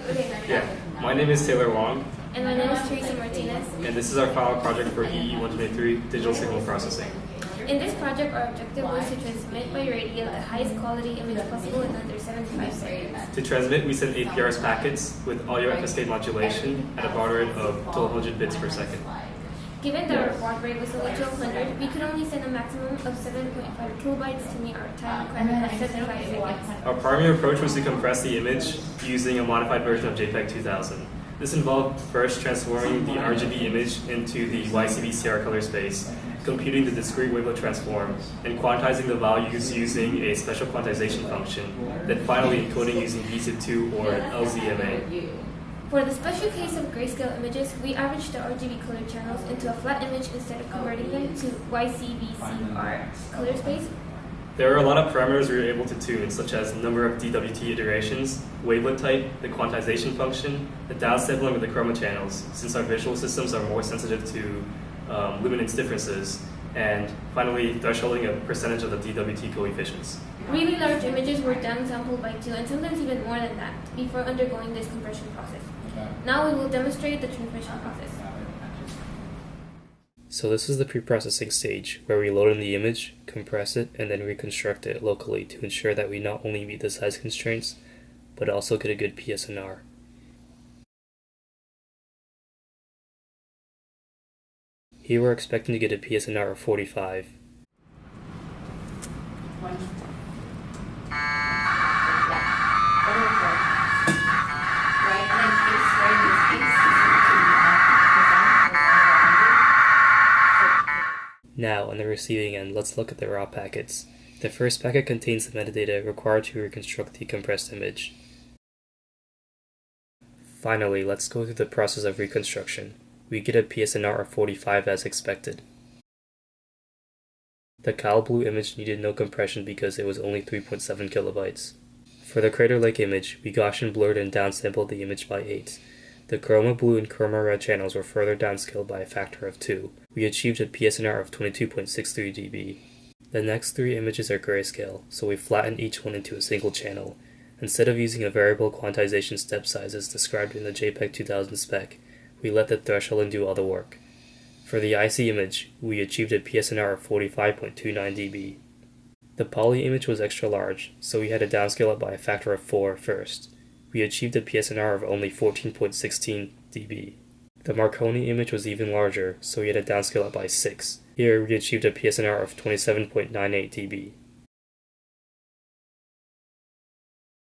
Yeah, my name is Taylor Wong, And my name is Teresa Martinez. and this is our final project for EE-123 Digital Signal Processing. In this project, our objective was to transmit by radio the highest quality image possible in under 75 seconds. To transmit, we send APRS packets with audio FSK modulation at a baud rate of 1200 bits per second. Given that our baud rate was only 1200, we could only send a maximum of 7.5 kilobytes to meet our time requirement of 75 seconds. Our primary approach was to compress the image using a modified version of JPEG 2000. This involved first transforming the RGB image into the YCB CR color space, computing the discrete wavelet transform, and quantizing the values using a special quantization function, then finally encoding using VSIP2 or LZMA. For the special case of grayscale images, we averaged the RGB color channels into a flat image instead of converting them to YCB-CR color space. There are a lot of parameters we were able to tune, such as number of DWT iterations, wavelet type, the quantization function, the downsampling of the chroma channels, since our visual systems are more sensitive to luminance differences, and finally thresholding a percentage of the DWT coefficients. Really large images were downsampled by 2 and sometimes even more than that before undergoing this compression process. Now we will demonstrate the transmission process. So this is the pre-processing stage, where we load in the image, compress it, and then reconstruct it locally to ensure that we not only meet the size constraints, but also get a good PSNR. Here we're expecting to get a PSNR of 45. Now, on the receiving end, let's look at the raw packets. The first packet contains the metadata required to reconstruct the compressed image. Finally, let's go through the process of reconstruction. We get a PSNR of 45 as expected. The Cal Blue image needed no compression because it was only 3.7 kilobytes. For the Crater Lake image, we Gaussian blurred and downsampled the image by 8. The Chroma Blue and Chroma Red channels were further downscaled by a factor of 2. We achieved a PSNR of 22.63 dB. The next 3 images are grayscale, so we flattened each one into a single channel. Instead of using a variable quantization step size as described in the JPEG 2000 spec, we let the thresholding do all the work. For the IC image, we achieved a PSNR of 45.29 dB. The poly image was extra large, so we had to downscale it by a factor of 4 first. We achieved a PSNR of only 14.16 dB. The Marconi image was even larger, so we had to downscale it by 6. Here we achieved a PSNR of 27.98 dB.